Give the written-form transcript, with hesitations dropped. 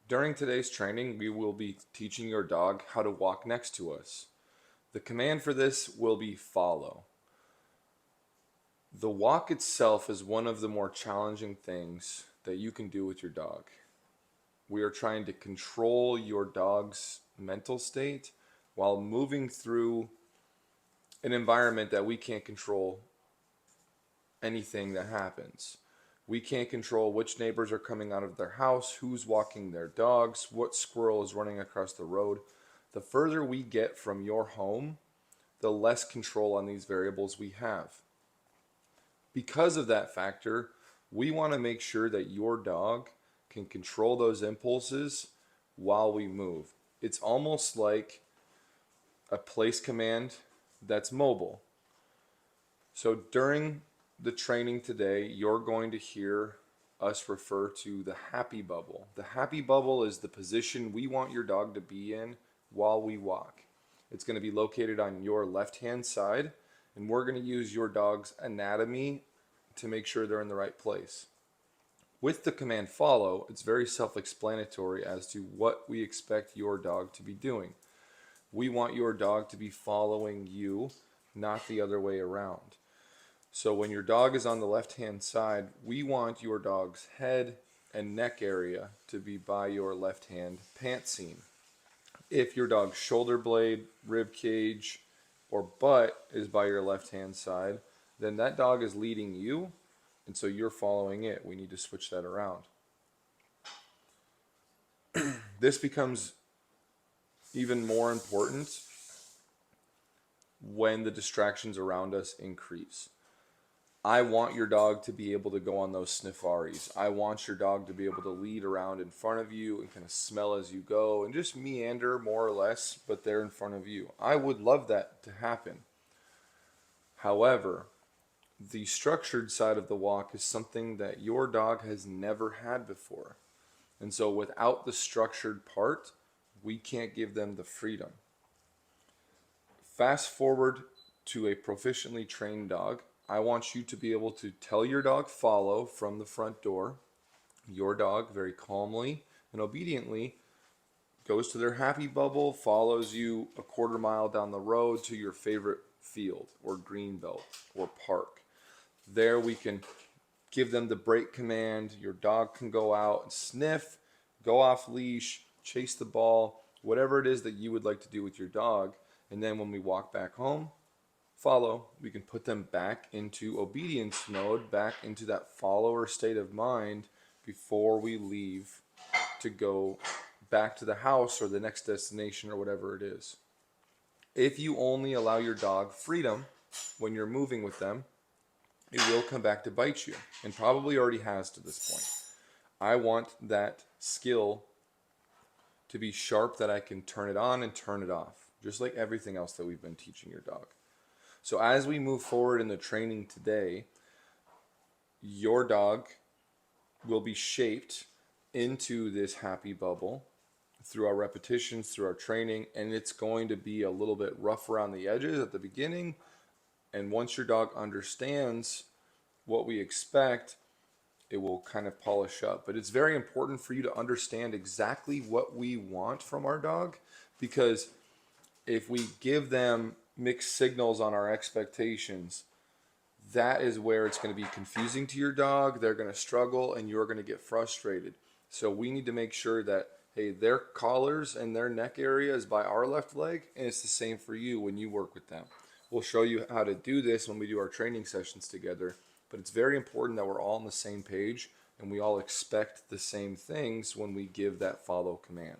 During today's training, we will be teaching your dog how to walk next to us. The command for this will be follow. The walk itself is one of the more challenging things that you can do with your dog. We are trying to control your dog's mental state while moving through an environment that we can't control anything that happens. We can't control which neighbors are coming out of their house, who's walking their dogs, what squirrel is running across the road. The further we get from your home, the less control on these variables we have. Because of that factor, we want to make sure that your dog can control those impulses while we move. It's almost like a place command that's mobile. So during the training today, you're going to hear us refer to the happy bubble. The happy bubble is the position we want your dog to be in while we walk. It's going to be located on your left-hand side, and we're going to use your dog's anatomy to make sure they're in the right place. With the command follow, it's very self-explanatory as to what we expect your dog to be doing. We want your dog to be following you, not the other way around. So when your dog is on the left-hand side, we want your dog's head and neck area to be by your left-hand pant seam. If your dog's shoulder blade, rib cage, or butt is by your left-hand side, then that dog is leading you, and so you're following it. We need to switch that around. This becomes even more important when the distractions around us increase. I want your dog to be able to go on those snifaris. I want your dog to be able to lead around in front of you and kind of smell as you go and just meander more or less, but they're in front of you. I would love that to happen. However, the structured side of the walk is something that your dog has never had before. And so without the structured part, we can't give them the freedom. Fast forward to a proficiently trained dog. I want you to be able to tell your dog follow from the front door. Your dog very calmly and obediently goes to their happy bubble, follows you a quarter mile down the road to your favorite field or green belt or park. There we can give them the break command. Your dog can go out and sniff, go off leash, chase the ball, whatever it is that you would like to do with your dog. And then when we walk back home, follow, we can put them back into obedience mode, back into that follower state of mind before we leave to go back to the house or the next destination or whatever it is. If you only allow your dog freedom when you're moving with them, it will come back to bite you, and probably already has to this point. I want that skill to be sharp, that I can turn it on and turn it off, just like everything else that we've been teaching your dog. So as we move forward in the training today, your dog will be shaped into this happy bubble through our repetitions, through our training, and it's going to be a little bit rough around the edges at the beginning. And once your dog understands what we expect, it will kind of polish up. But it's very important for you to understand exactly what we want from our dog, because if we give them mixed signals on our expectations, that is where it's going to be confusing to your dog. They're going to struggle and you're going to get frustrated. So we need to make sure that, hey, their collars and their neck area is by our left leg, and it's the same for you when you work with them. We'll show you how to do this when we do our training sessions together, but it's very important that we're all on the same page and we all expect the same things when we give that follow command.